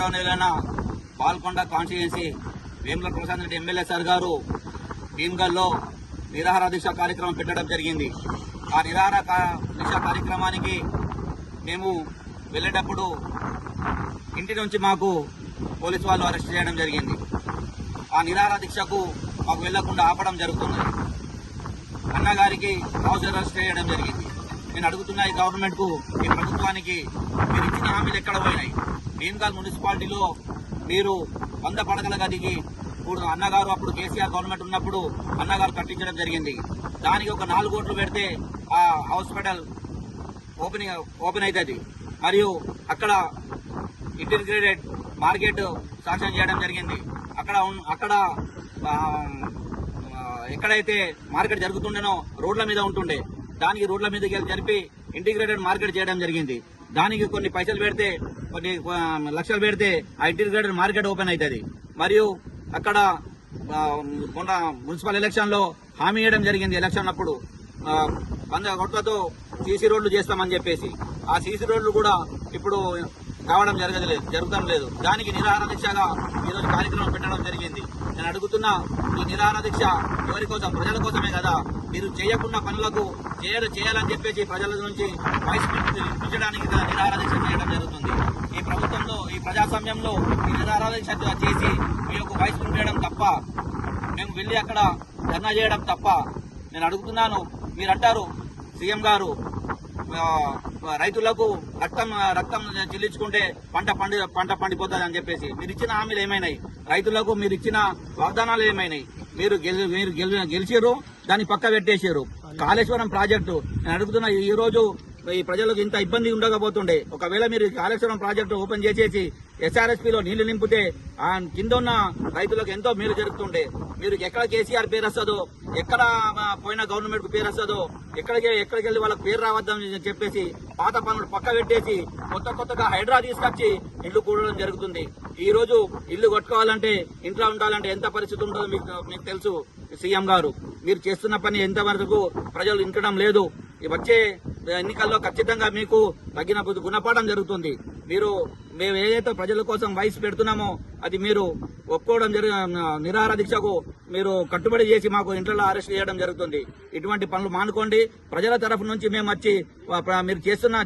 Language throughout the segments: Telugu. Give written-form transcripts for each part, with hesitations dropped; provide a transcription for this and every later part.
గౌరవనీయులైన Palkonda constituency Vemula Prasad Reddy MLA sir గారు భీమ్గల్లో నిరాహార దీక్ష కార్యక్రమం పెట్టడం జరిగింది. ఆ నిరాహార దీక్ష కార్యక్రమానికి మేము వెళ్ళేటప్పుడు ఇంటి నుంచి మాకు పోలీసు వాళ్ళు అరెస్ట్ చేయడం జరిగింది. ఆ నిరాహార దీక్షకు మాకు వెళ్లకుండా ఆపడం జరుగుతుంది. అన్నగారికి హౌస్ అరెస్ట్ చేయడం జరిగింది. నేను అడుగుతున్నా ఈ గవర్నమెంట్ కు, ఈ ప్రభుత్వానికి, మీరు ఇచ్చిన హామీలు ఎక్కడ పోయినాయి? భీమ్గల్ మున్సిపాలిటీలో మీరు 100 పడకల గదికి అన్నగారు అప్పుడు కేసీఆర్ గవర్నమెంట్ ఉన్నప్పుడు అన్నగారు కట్టించడం జరిగింది. దానికి ఒక 4 కోట్లు పెడితే ఆ హాస్పిటల్ ఓపెన్ అవుతుంది. మరియు అక్కడ ఇంటిగ్రేటెడ్ మార్కెట్ శాంక్షన్ చేయడం జరిగింది. అక్కడ ఎక్కడైతే మార్కెట్ జరుగుతుండేనో రోడ్ల మీద ఉంటుండే, దానికి రోడ్ల మీదకి జరిపి ఇంటిగ్రేటెడ్ మార్కెట్ చేయడం జరిగింది. దానికి కొన్ని పైసలు పెడితే, కొన్ని లక్షలు పెడితే ఆ ఇంటిగ్రేటెడ్ మార్కెట్ ఓపెన్ అవుతుంది. మరియు అక్కడ మొన్న మున్సిపల్ ఎలక్షన్ లో హామీ ఇవ్వడం జరిగింది. ఎలక్షన్ అప్పుడు 100 కోట్లతో సీసీ రోడ్లు చేస్తామని చెప్పేసి ఆ సీసీ రోడ్లు కూడా ఇప్పుడు కావడం జరగడం లేదు. దానికి నిరాహార దీక్షగా ఈరోజు కార్యక్రమం పెట్టడం జరిగింది. నేను అడుగుతున్నా, ఈ నిరాహార దీక్ష ఎవరి కోసం? ప్రజల కోసమే కదా. మీరు చేయకున్న పనులకు చేయాలని చెప్పేసి ప్రజల నుంచి వాయిస్ వినిపించడానికి నిరాహార దీక్ష చేయడం జరుగుతుంది. ఈ ప్రభుత్వంలో, ఈ ప్రజాస్వామ్యంలో ఈ నిరాహార దీక్ష చేసి మీ యొక్క వాయిస్ వినిపించడం తప్ప, మేము వెళ్లి అక్కడ ధర్నా చేయడం తప్ప. నేను అడుగుతున్నాను, మీరంటారు సీఎం గారు రైతులకు రక్తం చెల్లించుకుంటే పంట పండిపోతుంది అని చెప్పేసి. మీరు ఇచ్చిన హామీలు ఏమైనాయి? రైతులకు మీరు ఇచ్చిన వాగ్దానాలు ఏమైనాయి? మీరు గెలిచారు, దాన్ని పక్క పెట్టేశారు. కాళేశ్వరం ప్రాజెక్టు నేను అడుగుతున్నా, ఈ రోజు ఈ ప్రజలకు ఇంత ఇబ్బంది ఉండకపోతుండే. ఒకవేళ మీరు కాళేశ్వరం ప్రాజెక్టు ఓపెన్ చేసేసి ఎస్ఆర్ఎస్పీలో నీళ్లు నింపితే ఆ కింద ఉన్న రైతులకు ఎంతో మేలు జరుగుతుండే. మీరు ఎక్కడ కేసీఆర్ పేరు వస్తుందో, ఎక్కడ పోయిన గవర్నమెంట్ కు పేరు వస్తుందో, ఎక్కడికి వెళ్ళి వాళ్ళకి పేరు రావద్దని చెప్పేసి పాత పనులు పక్క పెట్టేసి కొత్తగా హైడ్రా తీసుకొచ్చి ఇల్లు కూడడం జరుగుతుంది. ఈ రోజు ఇల్లు కట్టుకోవాలంటే, ఇంట్లో ఉండాలంటే ఎంత పరిస్థితి ఉంటుందో మీకు తెలుసు. సీఎం గారు, మీరు చేస్తున్న పని ఎంతవరకు ప్రజలు వినడం లేదు. వచ్చే ఎన్నికల్లో ఖచ్చితంగా మీకు తగిన గుణపాఠం జరుగుతుంది. మేము ఏదైతే ప్రజల కోసం వాయిస్ పెడుతున్నామో అది మీరు ఒప్పుకోవడం నిరాహార దీక్షకు మీరు కట్టుబడి చేసి మాకు ఇంట్లో అరెస్ట్ చేయడం జరుగుతుంది. ఇటువంటి పనులు మానుకోండి. ప్రజల తరఫు నుంచి మేము వచ్చి మీరు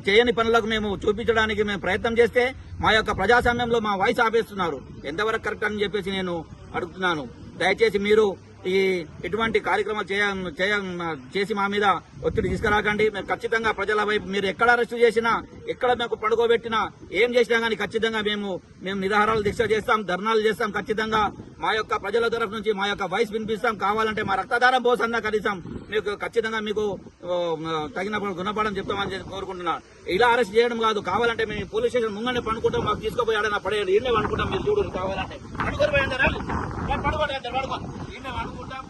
చేయని పనులకు మేము చూపించడానికి మేము ప్రయత్నం చేస్తే మా యొక్క ప్రజాస్వామ్యంలో మా వాయిస్ ఆపేస్తున్నారు. ఎంతవరకు కరెక్ట్ అని చెప్పేసి నేను అడుగుతున్నాను. దయచేసి మీరు ఇటువంటి కార్యక్రమాలు చేసి మా మీద ఒత్తిడి తీసుకురాకండి. మేము ఖచ్చితంగా ప్రజల వైపు, మీరు ఎక్కడ అరెస్టు చేసినా, ఎక్కడ మాకు పడుకోబెట్టినా, ఏం చేసినా కానీ ఖచ్చితంగా మేము నిరాహారాలు దీక్ష చేస్తాం, ధర్నాలు చేస్తాం. ఖచ్చితంగా మా యొక్క ప్రజల తరఫు నుంచి మా యొక్క వాయిస్ వినిపిస్తాం. కావాలంటే మా రక్తదారం పోసన్నా కనీసం మీకు ఖచ్చితంగా మీకు తగిన గుణపాఠం చెప్తామని కోరుకుంటున్నాను. ఇలా అరెస్ట్ చేయడం కాదు, కావాలంటే మేము పోలీస్ స్టేషన్ ముంగనే పండుకుంటాం. మాకు తీసుకుపోయి ఆడన పడేయండి, ఈయనే పండుకుంటాం. మీరు చూడు, కావాలంటే అనుకుంటాం.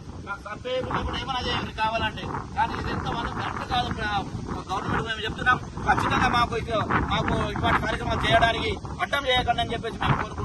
ఏమన్నా చేయండి కావాలంటే, కానీ ఇది ఎంత మనం కరెక్ట్ కాదు. గవర్నమెంట్ మేము చెప్తున్నాం, ఖచ్చితంగా మాకు ఇటువంటి కార్యక్రమాలు చేయడానికి అడ్డం చేయకండి అని చెప్పేసి మేము కోరుకుంటున్నాం.